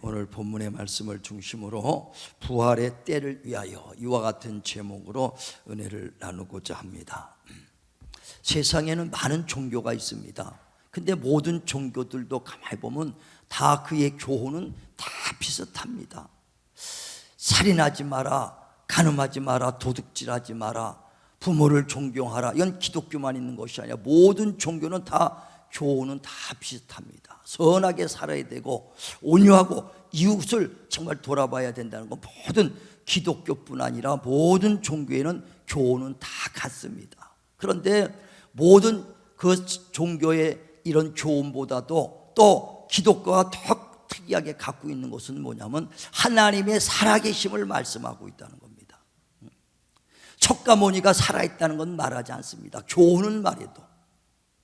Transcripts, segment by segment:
오늘 본문의 말씀을 중심으로 부활의 때를 위하여 이와 같은 제목으로 은혜를 나누고자 합니다. 세상에는 많은 종교가 있습니다. 근데 모든 종교들도 가만히 보면 다 그의 교훈은 다 비슷합니다. 살인하지 마라, 간음하지 마라, 도둑질하지 마라, 부모를 존경하라. 이건 기독교만 있는 것이 아니라 모든 종교는 다 교훈은 다 비슷합니다. 선하게 살아야 되고 온유하고 이웃을 정말 돌아봐야 된다는 건 모든 기독교뿐 아니라 모든 종교에는 교훈은 다 같습니다. 그런데 모든 그 종교의 이런 교훈보다도 또 기독교가 더 특이하게 갖고 있는 것은 뭐냐면 하나님의 살아계심을 말씀하고 있다는 겁니다. 척가모니가 살아있다는 건 말하지 않습니다. 교훈은 말해도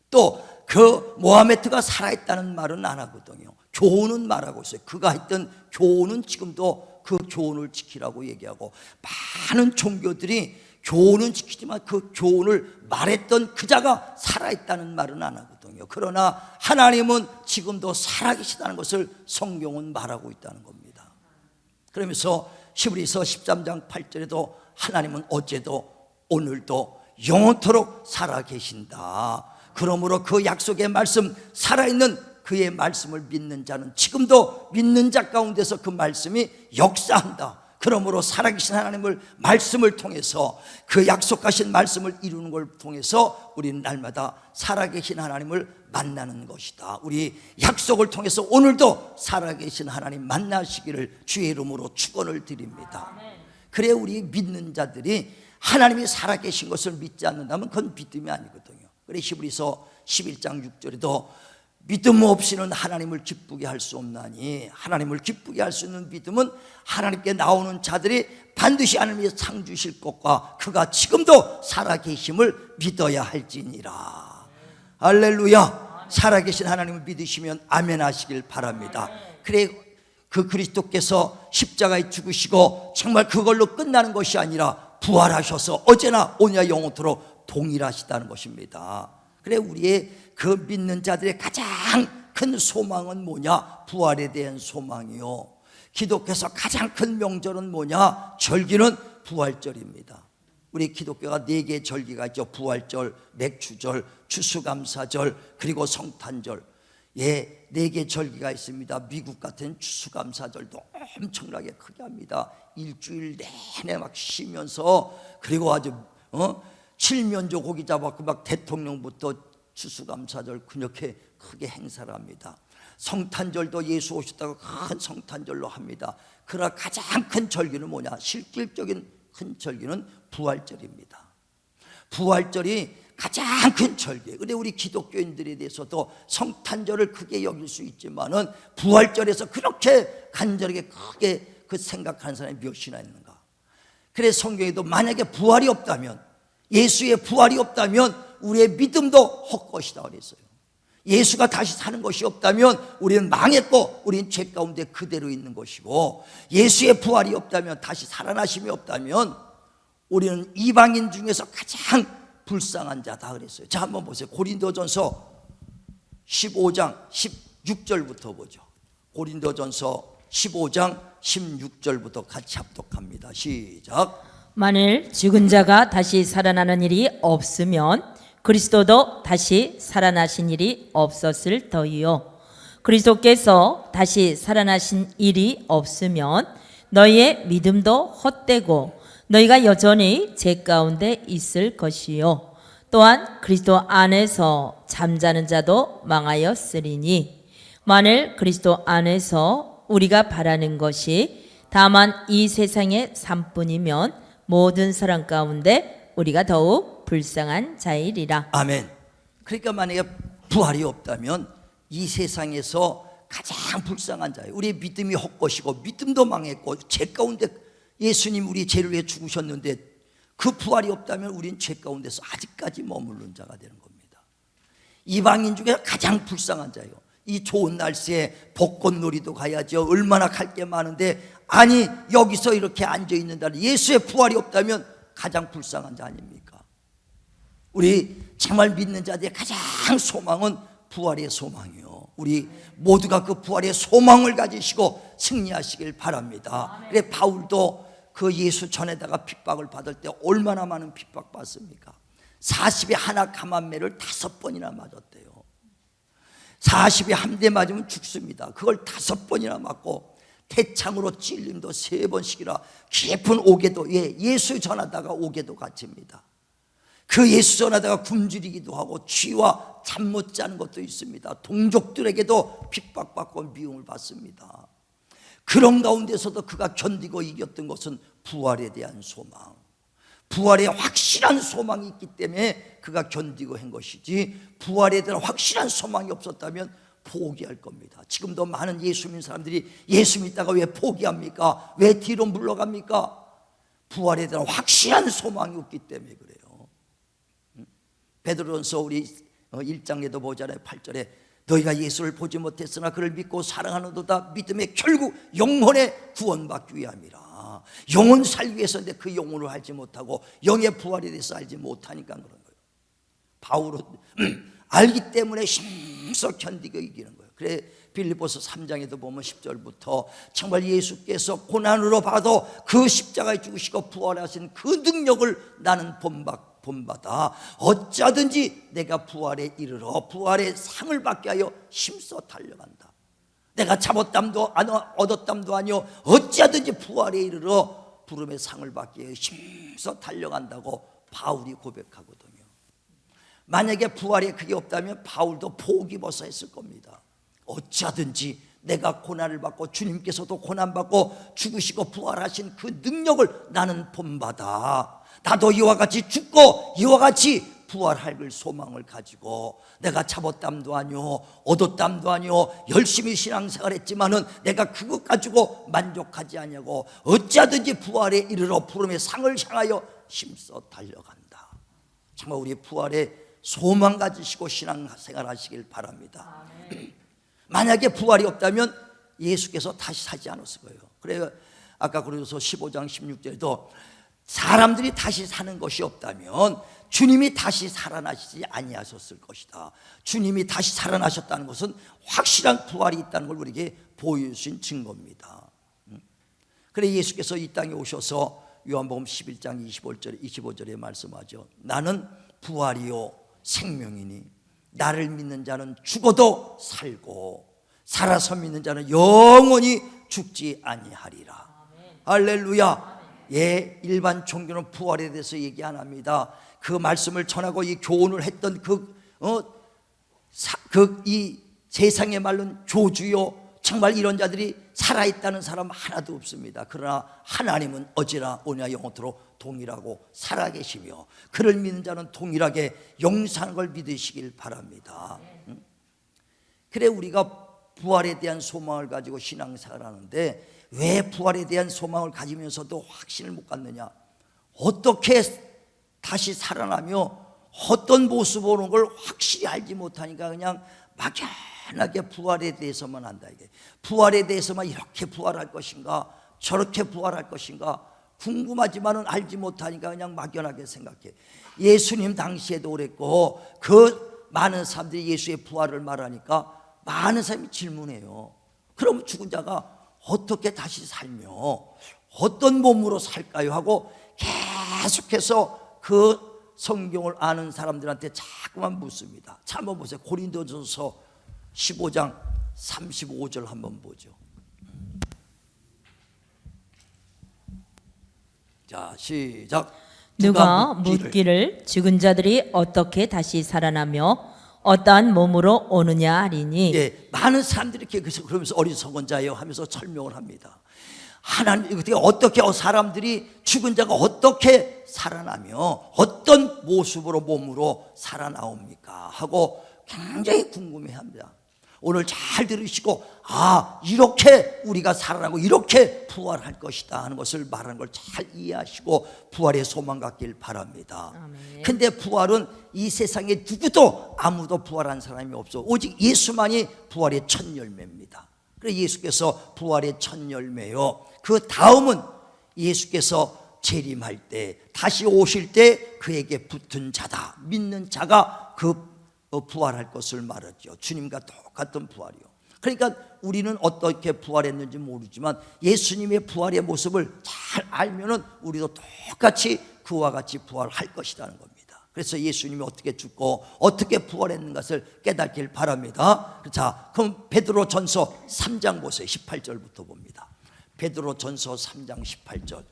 또 그 모하메트가 살아있다는 말은 안 하거든요. 교훈은 말하고 있어요. 그가 했던 교훈은 지금도 그 교훈을 지키라고 얘기하고, 많은 종교들이 교훈은 지키지만 그 교훈을 말했던 그 자가 살아있다는 말은 안 하거든요. 그러나 하나님은 지금도 살아계시다는 것을 성경은 말하고 있다는 겁니다. 그러면서 히브리서 13장 8절에도 하나님은 어제도 오늘도 영원토록 살아계신다. 그러므로 그 약속의 말씀, 살아있는 그의 말씀을 믿는 자는 지금도 믿는 자 가운데서 그 말씀이 역사한다. 그러므로 살아계신 하나님을 말씀을 통해서 그 약속하신 말씀을 이루는 걸 통해서 우리는 날마다 살아계신 하나님을 만나는 것이다. 우리 약속을 통해서 오늘도 살아계신 하나님 만나시기를 주의 이름으로 축원을 드립니다. 그래 우리 믿는 자들이 하나님이 살아계신 것을 믿지 않는다면 그건 믿음이 아니거든요. 그래 히브리서 11장 6절에도 믿음 없이는 하나님을 기쁘게 할 수 없나니, 하나님을 기쁘게 할 수 있는 믿음은 하나님께 나오는 자들이 반드시 하나님이 상 주실 것과 그가 지금도 살아계심을 믿어야 할지니라. 할렐루야. 살아계신 하나님을 믿으시면 아멘 하시길 바랍니다. 그래 그 그리스도께서 십자가에 죽으시고 정말 그걸로 끝나는 것이 아니라 부활하셔서 어제나 오늘나 영원토록 동일하시다는 것입니다. 그래 우리의 그 믿는 자들의 가장 큰 소망은 뭐냐? 부활에 대한 소망이요. 기독교에서 가장 큰 명절은 뭐냐? 절기는 부활절입니다. 우리 기독교가 4개의 절기가 있죠. 부활절, 맥주절, 추수감사절, 그리고 성탄절. 4개의 절기가 있습니다. 미국 같은 추수감사절도 엄청나게 크게 합니다. 일주일 내내 막 쉬면서, 그리고 아주 칠면조 고기 잡았고 막 대통령부터 추수감사절 그렇게 크게 행사를 합니다. 성탄절도 예수 오셨다고 큰 성탄절로 합니다. 그러나 가장 큰 절기는 뭐냐? 실질적인 큰 절기는 부활절입니다. 부활절이 가장 큰 절기예요. 그런데 우리 기독교인들에 대해서도 성탄절을 크게 여길 수 있지만은 부활절에서 그렇게 간절하게 크게 그 생각하는 사람이 몇이나 있는가? 그래서 성경에도 만약에 부활이 없다면, 예수의 부활이 없다면 우리의 믿음도 헛것이다 그랬어요. 예수가 다시 사는 것이 없다면 우리는 망했고 우리는 죄 가운데 그대로 있는 것이고, 예수의 부활이 없다면, 다시 살아나심이 없다면 우리는 이방인 중에서 가장 불쌍한 자다 그랬어요. 자, 한번 보세요. 고린도전서 15장 16절부터 보죠. 고린도전서 15장 16절부터 같이 합독합니다. 시작. 만일 죽은 자가 다시 살아나는 일이 없으면 그리스도도 다시 살아나신 일이 없었을 터이요. 그리스도께서 다시 살아나신 일이 없으면 너희의 믿음도 헛되고 너희가 여전히 죄 가운데 있을 것이요. 또한 그리스도 안에서 잠자는 자도 망하였으리니, 만일 그리스도 안에서 우리가 바라는 것이 다만 이 세상의 삶뿐이면 모든 사람 가운데 우리가 더욱 불쌍한 자이리라. 아멘. 그러니까 만약에 부활이 없다면 이 세상에서 가장 불쌍한 자예요. 우리의 믿음이 헛것이고 믿음도 망했고 죄 가운데, 예수님 우리 죄를 위해 죽으셨는데 그 부활이 없다면 우리는 죄 가운데서 아직까지 머무른 자가 되는 겁니다. 이방인 중에 가장 불쌍한 자예요. 이 좋은 날씨에 벚꽃놀이도 가야죠. 얼마나 갈 게 많은데, 아니 여기서 이렇게 앉아있는다는 예수의 부활이 없다면 가장 불쌍한 자 아닙니까? 우리 정말 믿는 자들의 가장 소망은 부활의 소망이요. 우리 모두가 그 부활의 소망을 가지시고 승리하시길 바랍니다. 그래 바울도 그 예수 전에다가 핍박을 받을 때 얼마나 많은 핍박 받습니까? 40에 하나 감한매를 5번이나 맞았대요. 40에 한 대 맞으면 죽습니다. 그걸 5번이나 맞고 태창으로 찔림도 3번씩이라 깊은 옥에도, 예수 전하다가 옥에도 갇힙니다. 그 예수 전하다가 굶주리기도 하고 쥐와 잠 못 자는 것도 있습니다. 동족들에게도 핍박받고 미움을 받습니다. 그런 가운데서도 그가 견디고 이겼던 것은 부활에 대한 소망, 부활에 확실한 소망이 있기 때문에 그가 견디고 한 것이지, 부활에 대한 확실한 소망이 없었다면 포기할 겁니다. 지금도 많은 예수 믿는 사람들이 예수 믿다가 왜 포기합니까? 왜 뒤로 물러갑니까? 부활에 대한 확실한 소망이 없기 때문에 그래요. 베드로전서 우리 1장에도 보잖아요. 8절에 너희가 예수를 보지 못했으나 그를 믿고 사랑하는도다. 믿음의 결국 영혼의 구원받기 위함이라. 영혼 살기 위해서인데 그 영혼을 알지 못하고 영의 부활에 대해서 알지 못하니까 그런 거예요. 바울은 알기 때문에 힘써 견디고 이기는 거예요. 그래 빌립보서 3장에도 보면 10절부터 정말 예수께서 고난으로 봐도 그 십자가에 죽으시고 부활하신 그 능력을 나는 본받아 어쩌든지 내가 부활에 이르러 부활의 상을 받게 하여 힘써 달려간다. 내가 잡았담도 얻었담도 아니요 어찌하든지 부활에 이르러 부름의 상을 받기 위해 힘써 달려간다고 바울이 고백하거든요. 만약에 부활에 그게 없다면 바울도 포기버서 했을 겁니다. 어찌하든지 내가 고난을 받고 주님께서도 고난받고 죽으시고 부활하신 그 능력을 나는 본받아 나도 이와 같이 죽고 이와 같이 부활할 소망을 가지고 내가 잡았담도 아니요 얻었담도 아니요 열심히 신앙생활했지만은 내가 그것 가지고 만족하지 아니하고 어찌하든지 부활에 이르러 부름의 상을 향하여 힘써 달려간다. 정말 우리 부활에 소망 가지시고 신앙생활 하시길 바랍니다. 만약에 부활이 없다면 예수께서 다시 사지 않았을 거예요. 그래요. 아까 그래서 15장 16절에도 사람들이 다시 사는 것이 없다면 주님이 다시 살아나시지 아니하셨을 것이다. 주님이 다시 살아나셨다는 것은 확실한 부활이 있다는 걸 우리에게 보여주신 증거입니다. 그래 예수께서 이 땅에 오셔서 요한복음 11장 25절에 말씀하죠. 나는 부활이요 생명이니 나를 믿는 자는 죽어도 살고 살아서 믿는 자는 영원히 죽지 아니하리라. 할렐루야. 일반 종교는 부활에 대해서 얘기 안 합니다. 그 말씀을 전하고 이 교훈을 했던 이 세상의 말로는 조주요 정말 이런 자들이 살아있다는 사람 하나도 없습니다. 그러나 하나님은 어제나 오늘나 영원토록 동일하고 살아계시며 그를 믿는 자는 동일하게 영생하는 걸 믿으시길 바랍니다. 그래 우리가 부활에 대한 소망을 가지고 신앙생활을 하는데 왜 부활에 대한 소망을 가지면서도 확신을 못 갖느냐? 어떻게 다시 살아나며 어떤 모습 오는 걸 확실히 알지 못하니까 그냥 막연하게 부활에 대해서만 한다. 이게 부활에 대해서만 이렇게 부활할 것인가 저렇게 부활할 것인가 궁금하지만은 알지 못하니까 그냥 막연하게 생각해. 예수님 당시에도 그랬고 그 많은 사람들이 예수의 부활을 말하니까 많은 사람이 질문해요. 그럼 죽은 자가 어떻게 다시 살며 어떤 몸으로 살까요? 하고 계속해서 그 성경을 아는 사람들한테 자꾸만 묻습니다. 자, 한번 보세요. 고린도전서 15장 35절 한번 보죠. 자, 시작. 누가 묻기를 죽은 자들이 어떻게 다시 살아나며 어떠한 몸으로 오느냐 하리니. 많은 사람들이 그러면서 어리석은 자예요 하면서 설명을 합니다. 하나님 어떻게 사람들이 죽은 자가 어떻게 살아나며 어떤 모습으로 몸으로 살아나옵니까 하고 굉장히 궁금해합니다. 오늘 잘 들으시고 이렇게 우리가 살아나고 이렇게 부활할 것이다 하는 것을 말하는 걸 잘 이해하시고 부활의 소망 갖길 바랍니다. 근데 부활은 이 세상에 누구도 아무도 부활한 사람이 없어. 오직 예수만이 부활의 첫 열매입니다. 그래서 예수께서 부활의 첫 열매요. 그 다음은 예수께서 재림할 때 다시 오실 때 그에게 붙은 자다. 믿는 자가 그 부활할 것을 말하죠. 주님과 똑같은 부활이요. 그러니까 우리는 어떻게 부활했는지 모르지만 예수님의 부활의 모습을 잘 알면은 우리도 똑같이 그와 같이 부활할 것이라는 겁니다. 그래서 예수님이 어떻게 죽고 어떻게 부활했는 것을 깨닫길 바랍니다. 자, 그럼 베드로전서 3장 보세요. 18절부터 봅니다. 베드로전서 3장 18절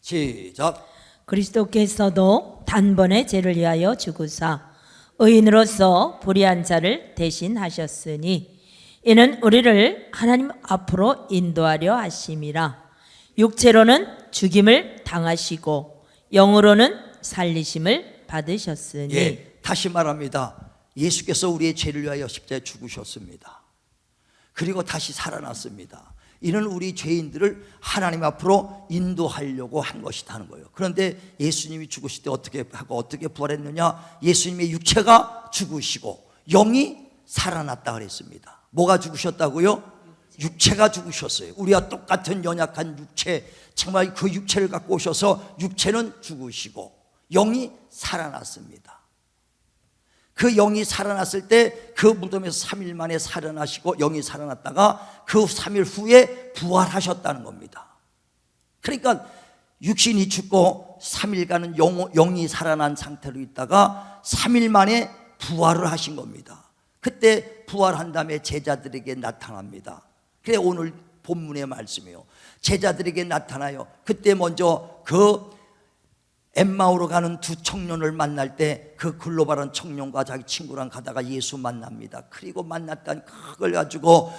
시작. 그리스도께서도 단번에 죄를 위하여 죽으사 의인으로서 불의한 자를 대신하셨으니 이는 우리를 하나님 앞으로 인도하려 하심이라. 육체로는 죽임을 당하시고 영으로는 살리심을 받으셨으니. 예, 다시 말합니다. 예수께서 우리의 죄를 위하여 십자가에 죽으셨습니다. 그리고 다시 살아났습니다. 이는 우리 죄인들을 하나님 앞으로 인도하려고 한 것이라는 거예요. 그런데 예수님이 죽으실 때 어떻게 하고 어떻게 부활했느냐? 예수님의 육체가 죽으시고 영이 살아났다 그랬습니다. 뭐가 죽으셨다고요? 육체가 죽으셨어요. 우리와 똑같은 연약한 육체, 정말 그 육체를 갖고 오셔서 육체는 죽으시고 영이 살아났습니다. 그 영이 살아났을 때 그 무덤에서 3일 만에 살아나시고 영이 살아났다가 그 3일 후에 부활하셨다는 겁니다. 그러니까 육신이 죽고 3일간은 영이 살아난 상태로 있다가 3일 만에 부활을 하신 겁니다. 그때 부활한 다음에 제자들에게 나타납니다. 그래 오늘 본문의 말씀이에요. 제자들에게 나타나요. 그때 먼저 그 엠마오로 가는 두 청년을 만날 때 그 글로벌한 청년과 자기 친구랑 가다가 예수 만납니다. 그리고 만났다니 그걸 가지고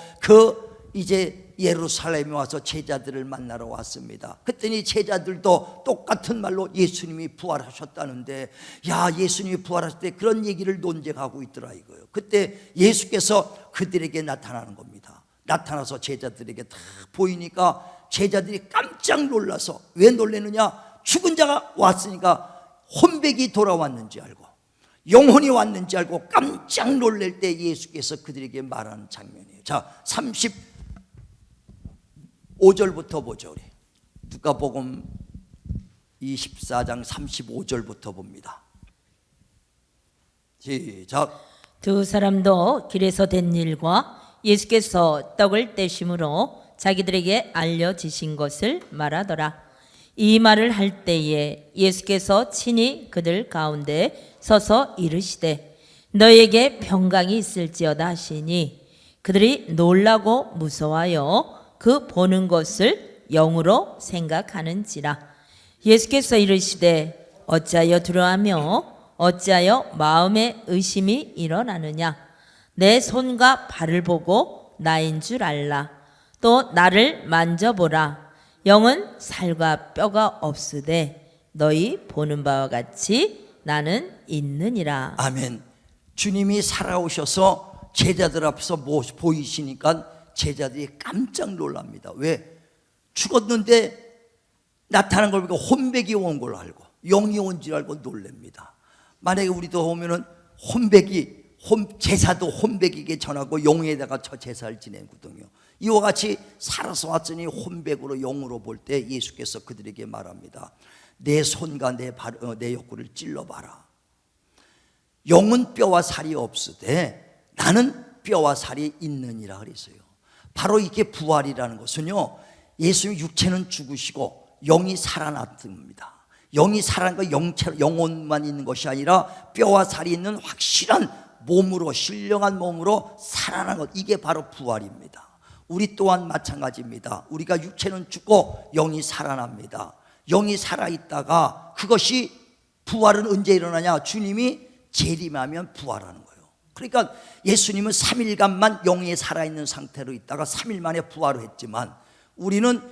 이제 예루살렘에 와서 제자들을 만나러 왔습니다. 그랬더니 제자들도 똑같은 말로 예수님이 부활하셨다는데, 야, 예수님이 부활하실 때 그런 얘기를 논쟁하고 있더라 이거예요. 그때 예수께서 그들에게 나타나는 겁니다. 나타나서 제자들에게 다 보이니까 제자들이 깜짝 놀라서, 왜 놀라느냐? 죽은 자가 왔으니까 혼백이 돌아왔는지 알고 영혼이 왔는지 알고 깜짝 놀랄 때 예수께서 그들에게 말하는 장면이에요. 자, 35절부터 보죠. 우리 누가복음 24장 35절부터 봅니다. 시작. 두 사람도 길에서 된 일과 예수께서 떡을 떼심으로 자기들에게 알려지신 것을 말하더라. 이 말을 할 때에 예수께서 친히 그들 가운데 서서 이르시되 너에게 평강이 있을지어다 하시니 그들이 놀라고 무서워하여 그 보는 것을 영으로 생각하는지라. 예수께서 이르시되 어찌하여 두려워하며 어찌하여 마음에 의심이 일어나느냐? 내 손과 발을 보고 나인 줄 알라. 또 나를 만져보라. 영은 살과 뼈가 없으되 너희 보는 바와 같이 나는 있느니라. 아멘. 주님이 살아오셔서 제자들 앞에서 보이시니까 제자들이 깜짝 놀랍니다. 왜? 죽었는데 나타난 걸 보니까 혼백이 온 걸 알고 영이 온 줄 알고 놀랍니다. 만약에 우리도 오면은 제사도 혼백에게 전하고 영에다가 저 제사를 지내거든요. 이와 같이 살아서 왔으니 혼백으로 영으로 볼 때 예수께서 그들에게 말합니다. 내 손과 내 옆구리를 찔러봐라. 영은 뼈와 살이 없으되 나는 뼈와 살이 있느니라 그랬어요. 바로 이게 부활이라는 것은요, 예수님 육체는 죽으시고 영이 살아났습니다. 영이 살아난 거 영혼만 있는 것이 아니라 뼈와 살이 있는 확실한 몸으로, 신령한 몸으로 살아난 것, 이게 바로 부활입니다. 우리 또한 마찬가지입니다. 우리가 육체는 죽고 영이 살아납니다. 영이 살아있다가 그것이 부활은 언제 일어나냐? 주님이 재림하면 부활하는 거예요. 그러니까 예수님은 3일간만 영이 살아있는 상태로 있다가 3일 만에 부활을 했지만 우리는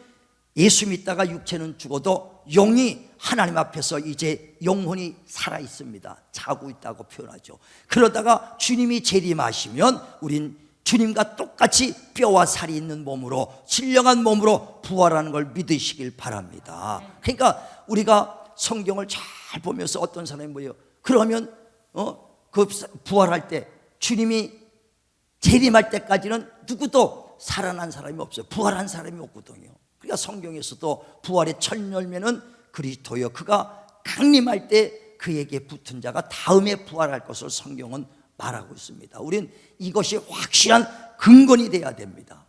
예수 믿다가 육체는 죽어도 영이 하나님 앞에서 이제 영혼이 살아있습니다. 자고 있다고 표현하죠. 그러다가 주님이 재림하시면 우린 주님과 똑같이 뼈와 살이 있는 몸으로, 신령한 몸으로 부활하는 걸 믿으시길 바랍니다. 그러니까 우리가 성경을 잘 보면서 어떤 사람이 뭐예요? 그러면 그 부활할 때 주님이 재림할 때까지는 누구도 살아난 사람이 없어요. 부활한 사람이 없거든요. 그러니까 성경에서도 부활의 첫 열매는 그리스도여, 그가 강림할 때 그에게 붙은 자가 다음에 부활할 것을 성경은 말하고 있습니다. 우린 이것이 확실한 근거이 돼야 됩니다.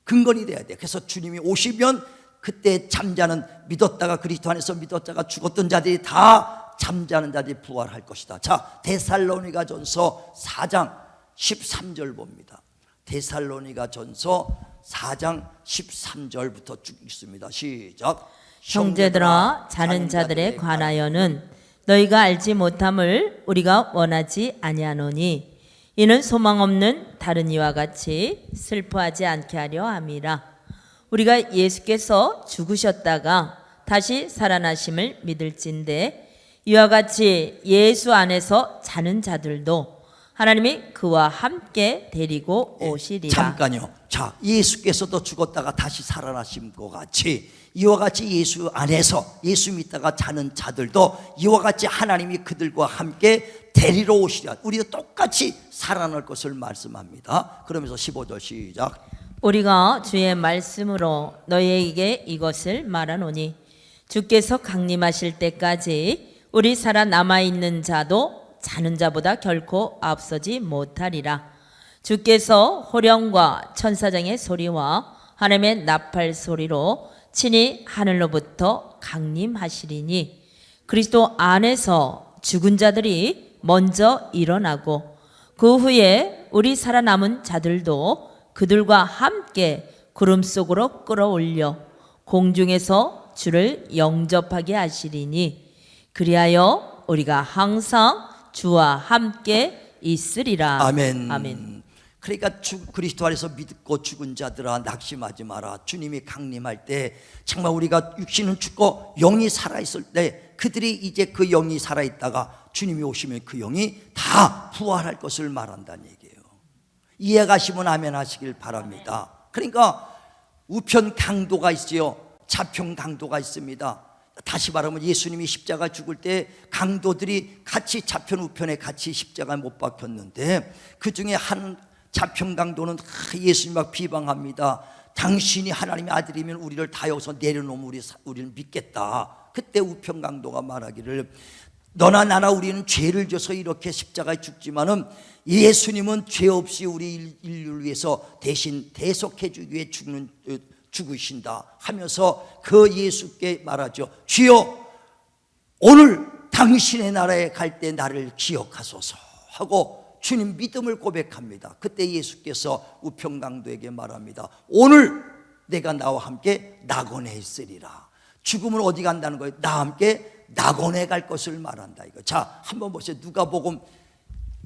근거이 돼야 돼. 그래서 주님이 오시면 그때 잠자는, 믿었다가 그리스도 안에서 믿었다가 죽었던 자들이 다 잠자는 자들이 부활할 것이다. 자, 데살로니가전서 4장 13절 봅니다. 데살로니가전서 4장 13절부터 쭉 읽습니다. 시작. 형제들아, 자는 자들에 관하여는 너희가 알지 못함을 우리가 원하지 아니하노니 이는 소망 없는 다른 이와 같이 슬퍼하지 않게 하려 함이라. 우리가 예수께서 죽으셨다가 다시 살아나심을 믿을진대 이와 같이 예수 안에서 자는 자들도 하나님이 그와 함께 데리고 오시리라. 잠깐요. 자, 예수께서도 죽었다가 다시 살아나신 것 같이 이와 같이 예수 안에서 예수 믿다가 자는 자들도 이와 같이 하나님이 그들과 함께 데리러 오시리라. 우리도 똑같이 살아날 것을 말씀합니다. 그러면서 15절 시작. 우리가 주의 말씀으로 너희에게 이것을 말하노니 주께서 강림하실 때까지 우리 살아남아 있는 자도 자는 자보다 결코 앞서지 못하리라. 주께서 호령과 천사장의 소리와 하나님의 나팔 소리로 친히 하늘로부터 강림하시리니 그리스도 안에서 죽은 자들이 먼저 일어나고 그 후에 우리 살아남은 자들도 그들과 함께 구름 속으로 끌어올려 공중에서 주를 영접하게 하시리니 그리하여 우리가 항상 주와 함께 있으리라. 아멘. 아멘. 그러니까 그리스도 안에서 믿고 죽은 자들아 낙심하지 마라. 주님이 강림할 때 정말 우리가 육신은 죽고 영이 살아있을 때 그들이 이제 그 영이 살아있다가 주님이 오시면 그 영이 다 부활할 것을 말한다는 얘기예요. 이해가시면 아멘 하시길 바랍니다. 그러니까 우편 강도가 있어요. 좌편 강도가 있습니다. 다시 말하면 예수님이 십자가 죽을 때 강도들이 같이 좌편 우편에 같이 십자가에 못 박혔는데 그 중에 한 좌편 강도는 예수님 막 비방합니다. 당신이 하나님의 아들이면 우리를 다 여기서 내려놓으면 우리를 믿겠다. 그때 우편 강도가 말하기를 너나 나나 우리는 죄를 져서 이렇게 십자가에 죽지만은 예수님은 죄 없이 우리 인류를 위해서 대신 대속해 주기 위해 죽으신다 하면서 그 예수께 말하죠. 주여 오늘 당신의 나라에 갈 때 나를 기억하소서 하고 주님 믿음을 고백합니다. 그때 예수께서 우편강도에게 말합니다. 오늘 내가 나와 함께 낙원에 있으리라. 죽음은 어디 간다는 거예요? 나와 함께 낙원에 갈 것을 말한다 이거. 자, 한번 보세요. 누가복음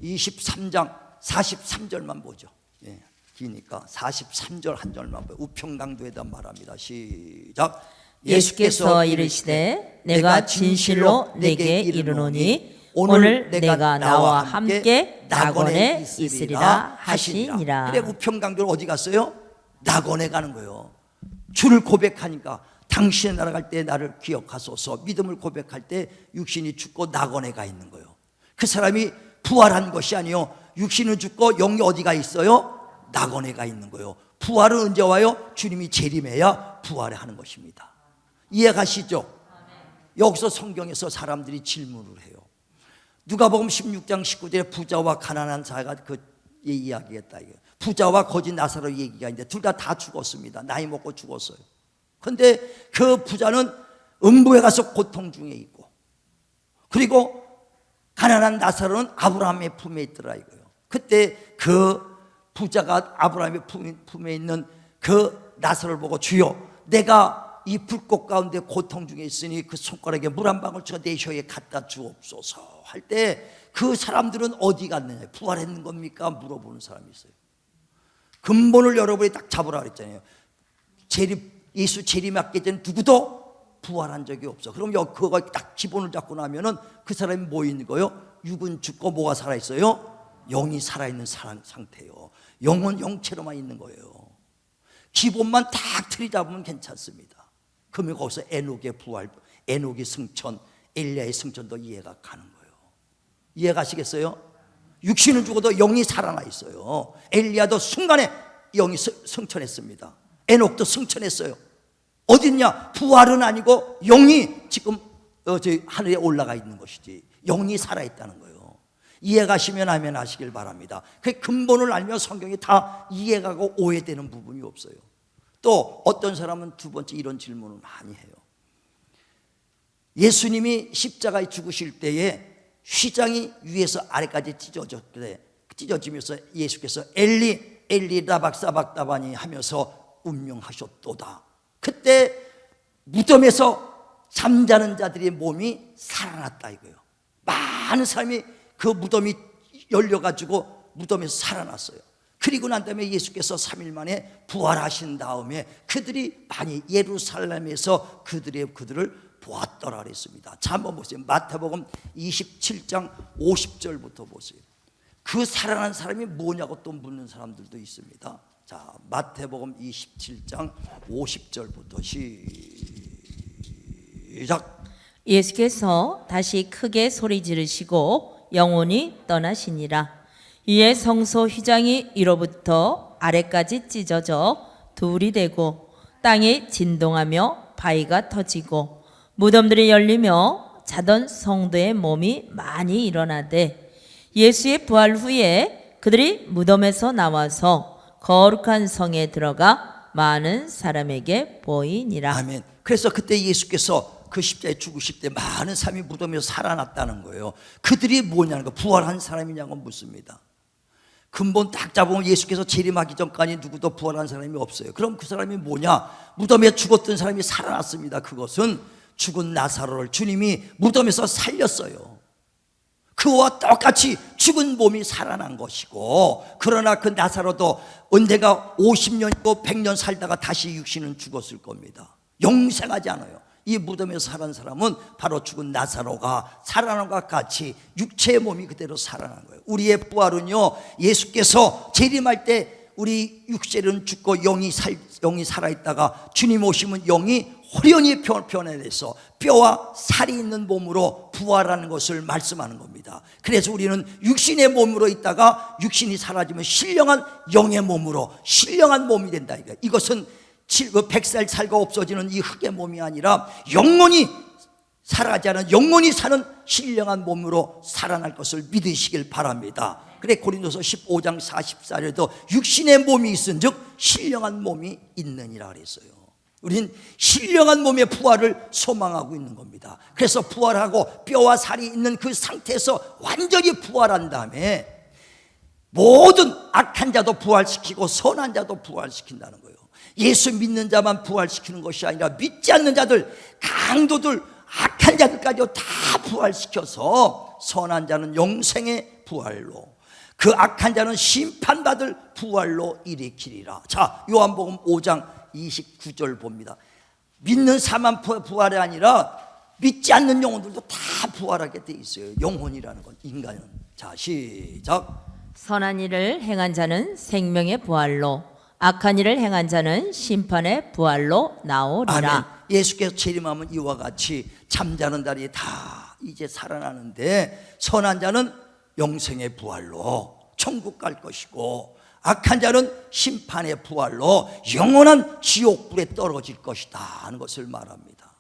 23장 43절만 보죠. 예, 기니까 43절 한 절만 보요. 우편강도에다 말합니다. 시작. 예수께서 이르시되 내가 진실로 내게 이르노니 오늘 내가 나와 함께 낙원에 있으리라 하시니라. 그래 우편강도는 어디 갔어요? 낙원에 가는 거예요. 주를 고백하니까 당신의 나라 갈 때 나를 기억하소서. 믿음을 고백할 때 육신이 죽고 낙원에 가 있는 거예요. 그 사람이 부활한 것이 아니요 육신은 죽고 영이 어디가 있어요? 낙원에 가 있는 거예요. 부활은 언제 와요? 주님이 재림해야 부활을 하는 것입니다. 이해가시죠? 여기서 성경에서 사람들이 질문을 해요. 누가복음 16장 19절에 부자와 가난한 자가 그 이야기했다. 부자와 거짓 나사로 얘기가 있는데 둘 다 죽었습니다. 나이 먹고 죽었어요. 그런데 그 부자는 음부에 가서 고통 중에 있고, 그리고 가난한 나사로는 아브라함의 품에 있더라 이거예요. 그때 그 부자가 아브라함의 품에 있는 그 나사로를 보고 주여 내가 이 불꽃 가운데 고통 중에 있으니 그 손가락에 물 한 방울 쳐 내 혀에 갖다 주옵소서 할 때 그 사람들은 어디 갔느냐, 부활했는 겁니까? 물어보는 사람이 있어요. 근본을 여러분이 딱 잡으라 그랬잖아요. 예수 재림하기 전에 누구도 부활한 적이 없어. 그럼 그거 딱 기본을 잡고 나면은 그 사람이 뭐 있는 거예요? 육은 죽고 뭐가 살아있어요? 영이 살아있는 상태예요. 영은 영체로만 있는 거예요. 기본만 딱 틀이 잡으면 괜찮습니다. 그러면 거기서 에녹의 부활, 에녹의 승천, 엘리야의 승천도 이해가 가는 거예요. 이해가시겠어요? 육신은 죽어도 영이 살아나 있어요. 엘리야도 순간에 영이 승천했습니다. 에녹도 승천했어요. 어딨냐? 부활은 아니고 영이 지금 하늘에 올라가 있는 것이지. 영이 살아있다는 거예요. 이해가시면 아멘 하시길 바랍니다. 그 근본을 알면 성경이 다 이해가고 오해되는 부분이 없어요. 또 어떤 사람은 두 번째 이런 질문을 많이 해요. 예수님이 십자가에 죽으실 때에 휘장이 위에서 아래까지 찢어지면서 예수께서 엘리 엘리 라박사박다바니 하면서 운명하셨도다. 그때 무덤에서 잠자는 자들의 몸이 살아났다 이거예요. 많은 사람이 그 무덤이 열려가지고 무덤에서 살아났어요. 그리고 난 다음에 예수께서 3일 만에 부활하신 다음에 그들이 많이 예루살렘에서 그들을 보았더라 그랬습니다. 자, 한번 보세요. 마태복음 27장 50절부터 보세요. 그 살아난 사람이 뭐냐고 또 묻는 사람들도 있습니다. 자, 마태복음 27장 50절부터 시작. 예수께서 다시 크게 소리 지르시고 영혼이 떠나시니라. 이에 성소 휘장이 위로부터 아래까지 찢어져 둘이 되고 땅이 진동하며 바위가 터지고 무덤들이 열리며 자던 성도의 몸이 많이 일어나되 예수의 부활 후에 그들이 무덤에서 나와서 거룩한 성에 들어가 많은 사람에게 보이니라. 아멘. 그래서 그때 예수께서 그 십자가에 죽으실 때 많은 사람이 무덤에서 살아났다는 거예요. 그들이 뭐냐는 거, 부활한 사람이냐고 묻습니다. 근본 딱 잡으면 예수께서 재림하기 전까지 누구도 부활한 사람이 없어요. 그럼 그 사람이 뭐냐? 무덤에 죽었던 사람이 살아났습니다. 그것은 죽은 나사로를 주님이 무덤에서 살렸어요. 그와 똑같이 죽은 몸이 살아난 것이고, 그러나 그 나사로도 언제가 50년이고 100년 살다가 다시 육신은 죽었을 겁니다. 영생하지 않아요. 이 무덤에서 살아난 사람은 바로 죽은 나사로가 살아난 것과 같이 육체의 몸이 그대로 살아난 거예요. 우리의 부활은요, 예수께서 재림할 때 우리 육체는 죽고 영이 살아있다가 주님 오시면 영이 호련히 변해서 뼈와 살이 있는 몸으로 부활하는 것을 말씀하는 겁니다. 그래서 우리는 육신의 몸으로 있다가 육신이 사라지면 신령한 영의 몸으로 신령한 몸이 된다. 이것은 100살 살고 없어지는 이 흙의 몸이 아니라 영원히 살아가지 않은 영원히 사는 신령한 몸으로 살아날 것을 믿으시길 바랍니다. 그래 고린도서 15장 44절에도 육신의 몸이 있은즉 신령한 몸이 있느니라 그랬어요. 우린 신령한 몸의 부활을 소망하고 있는 겁니다. 그래서 부활하고 뼈와 살이 있는 그 상태에서 완전히 부활한 다음에 모든 악한 자도 부활시키고 선한 자도 부활시킨다는 거예요. 예수 믿는 자만 부활시키는 것이 아니라 믿지 않는 자들, 강도들, 악한 자들까지 다 부활시켜서 선한 자는 영생의 부활로, 그 악한 자는 심판받을 부활로 일으키리라. 자, 요한복음 5장 29절 봅니다. 믿는 사만 부활이 아니라 믿지 않는 영혼들도 다 부활하게 돼 있어요. 영혼이라는 건 인간은. 자, 시작. 선한 일을 행한 자는 생명의 부활로 악한 일을 행한 자는 심판의 부활로 나오리라. 아멘. 예수께서 재림하면 이와 같이 잠자는 자들이 다 이제 살아나는데 선한 자는 영생의 부활로 천국 갈 것이고 악한 자는 심판의 부활로 영원한 지옥불에 떨어질 것이다 하는 것을 말합니다.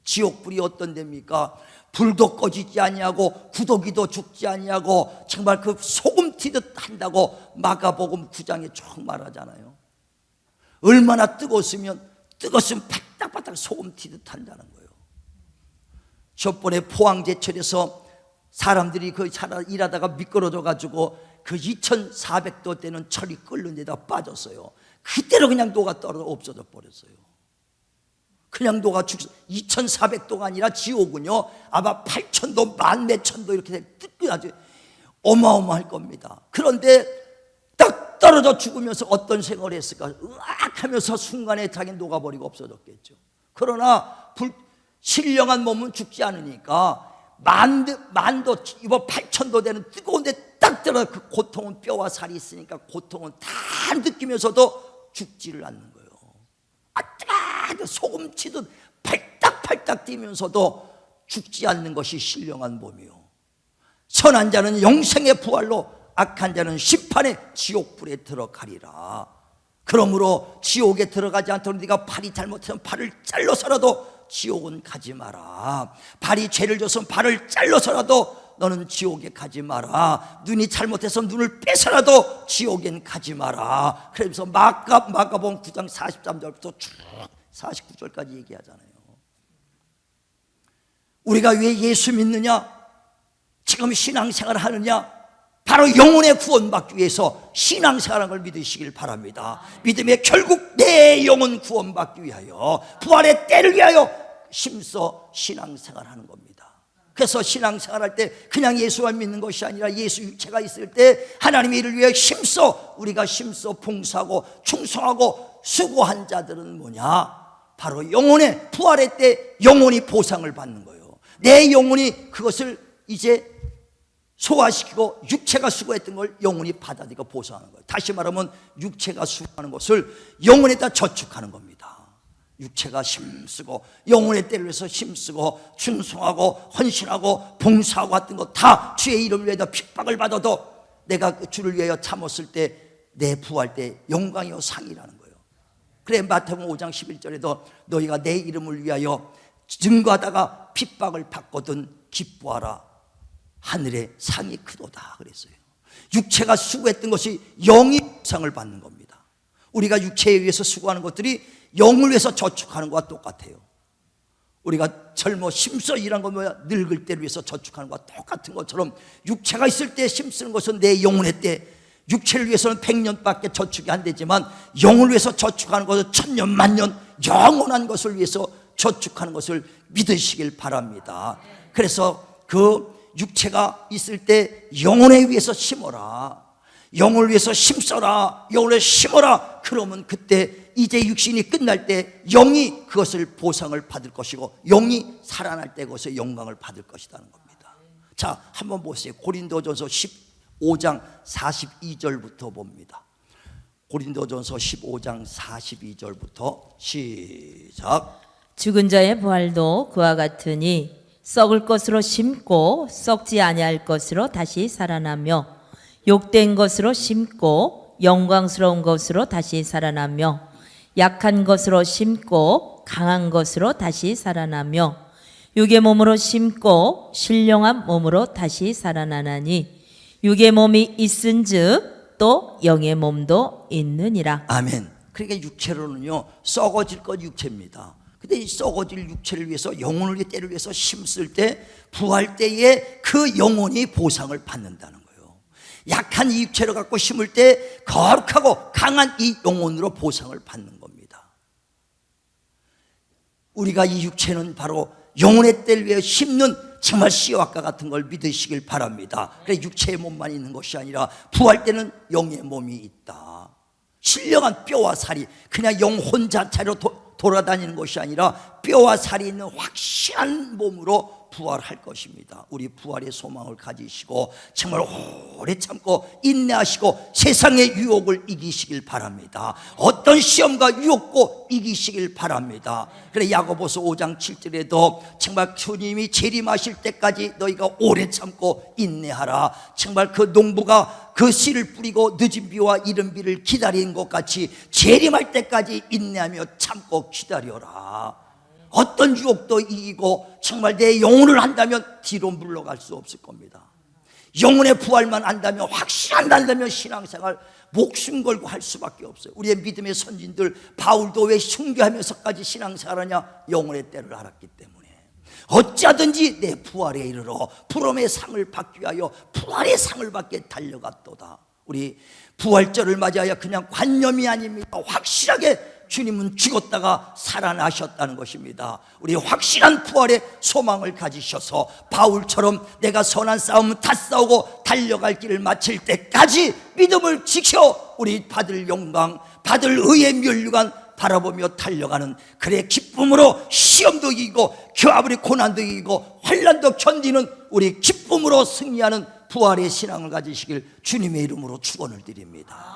지옥불이 어떤 데입니까? 불도 꺼지지 아니하고 구더기도 죽지 아니하고 정말 그 소금 튀듯 한다고 마가복음 9장에 쭉 말하잖아요. 얼마나 뜨거웠으면 바닥바닥 소금 튀듯 한다는 거예요. 저번에 포항제철에서 사람들이 그 일하다가 미끄러져 가지고 그 2400도 되는 철이 끓는 데다 빠졌어요. 그대로 그냥 녹아 떨어져 없어져 버렸어요. 그냥 녹아 2400도가 아니라 지옥은요 아마 8000도, 14000도 이렇게 뜨끈하지 어마어마할 겁니다. 그런데 딱 떨어져 죽으면서 어떤 생활을 했을까? 으악 하면서 순간에 자기 녹아버리고 없어졌겠죠. 그러나 신령한 몸은 죽지 않으니까 만도 이거 8000도 되는 뜨거운데 딱 들어 그 고통은 뼈와 살이 있으니까 고통은 다 느끼면서도 죽지를 않는 거예요. 뜨거 소금 치듯 팔딱팔딱 뛰면서도 죽지 않는 것이 신령한 몸이요. 선한 자는 영생의 부활로 악한 자는 심판의 지옥불에 들어가리라. 그러므로 지옥에 들어가지 않도록 네가 발이 잘못하면 발을 잘라서라도 지옥은 가지 마라. 발이 죄를 져서 발을 잘라서라도 너는 지옥에 가지 마라. 눈이 잘못해서 눈을 빼서라도 지옥엔 가지 마라. 그러면서 마가복음 9장 43절부터 쭉 49절까지 얘기하잖아요. 우리가 왜 예수 믿느냐? 지금 신앙생활을 하느냐? 바로 영혼의 구원받기 위해서 신앙생활하는 걸 믿으시길 바랍니다. 믿음의 결국 내 영혼 구원받기 위하여, 부활의 때를 위하여 힘써 신앙생활하는 겁니다. 그래서 신앙생활할 때 그냥 예수만 믿는 것이 아니라 예수 육체가 있을 때 하나님의 일을 위해 우리가 힘써 봉사하고 충성하고 수고한 자들은 뭐냐? 바로 영혼의 부활의 때 영혼이 보상을 받는 거예요. 내 영혼이 그것을 이제 소화시키고 육체가 수고했던 걸 영혼이 받아들이고 보상하는 거예요. 다시 말하면 육체가 수고하는 것을 영혼에다 저축하는 겁니다. 육체가 힘쓰고 영혼의 때를 위해서 힘쓰고 충성하고 헌신하고 봉사하고 했던 거 다 주의 이름을 위해서 핍박을 받아도 내가 그 주를 위하여 참았을 때 내 부활 때 영광이요 상이라는 거예요. 그래 마태복음 5장 11절에도 너희가 내 이름을 위하여 증거하다가 핍박을 받거든 기뻐하라. 하늘의 상이 크도다 그랬어요. 육체가 수고했던 것이 영이 상을 받는 겁니다. 우리가 육체에 의해서 수고하는 것들이 영을 위해서 저축하는 것과 똑같아요. 우리가 젊어 힘써 일한 건 뭐야? 늙을 때를 위해서 저축하는 것과 똑같은 것처럼 육체가 있을 때 힘쓰는 것은 내 영혼의 때, 육체를 위해서는 100년밖에 저축이 안 되지만 영을 위해서 저축하는 것은 1000년 만년 영원한 것을 위해서 저축하는 것을 믿으시길 바랍니다. 그래서 그 육체가 있을 때 영혼에 위해서 심어라. 영을 위해서 힘써라. 영을 위해서 심어라. 그러면 그때 이제 육신이 끝날 때 영이 그것을 보상을 받을 것이고 영이 살아날 때 그것의 영광을 받을 것이라는 겁니다. 자, 한번 보세요. 고린도전서 15장 42절부터 봅니다. 고린도전서 15장 42절부터 시작. 죽은 자의 부활도 그와 같으니 썩을 것으로 심고 썩지 아니할 것으로 다시 살아나며 욕된 것으로 심고 영광스러운 것으로 다시 살아나며 약한 것으로 심고 강한 것으로 다시 살아나며 육의 몸으로 심고 신령한 몸으로 다시 살아나나니 육의 몸이 있은즉 또 영의 몸도 있느니라. 아멘. 그러니까 육체로는요 썩어질 것 육체입니다. 근데 이 썩어질 육체를 위해서 영혼을 위해 때를 위해서 힘쓸 때 부활 때에 그 영혼이 보상을 받는다는 거예요. 약한 이 육체를 갖고 심을 때 거룩하고 강한 이 영혼으로 보상을 받는 겁니다. 우리가 이 육체는 바로 영혼의 때를 위해 심는 정말 씨앗과 같은 걸 믿으시길 바랍니다. 그래 육체의 몸만 있는 것이 아니라 부활 때는 영의 몸이 있다. 신령한 뼈와 살이 그냥 영혼 자체로 돌아다니는 것이 아니라 뼈와 살이 있는 확실한 몸으로 부활할 것입니다. 우리 부활의 소망을 가지시고 정말 오래 참고 인내하시고 세상의 유혹을 이기시길 바랍니다. 어떤 시험과 유혹도 이기시길 바랍니다. 그래 야고보서 5장 7절에도 정말 주님이 재림하실 때까지 너희가 오래 참고 인내하라. 정말 그 농부가 그 씨를 뿌리고 늦은 비와 이른 비를 기다린 것 같이 재림할 때까지 인내하며 참고 기다려라. 어떤 유혹도 이기고 정말 내 영혼을 한다면 뒤로 물러갈 수 없을 겁니다. 영혼의 부활만 안다면 확실한다면 신앙생활 목숨 걸고 할 수밖에 없어요. 우리의 믿음의 선진들 바울도 왜 순교하면서까지 신앙생활하냐? 영혼의 때를 알았기 때문에 어찌하든지 내 부활에 이르러 부름의 상을 받기 위하여 부활의 상을 받게 달려갔도다. 우리 부활절을 맞이하여 그냥 관념이 아닙니다. 확실하게 주님은 죽었다가 살아나셨다는 것입니다. 우리 확실한 부활의 소망을 가지셔서 바울처럼 내가 선한 싸움은 다 싸우고 달려갈 길을 마칠 때까지 믿음을 지켜 우리 받을 영광, 받을 의의 면류관 바라보며 달려가는 그래 기쁨으로 시험도 이기고 겨아버리 고난도 이기고 환난도 견디는 우리 기쁨으로 승리하는 부활의 신앙을 가지시길 주님의 이름으로 축원을 드립니다.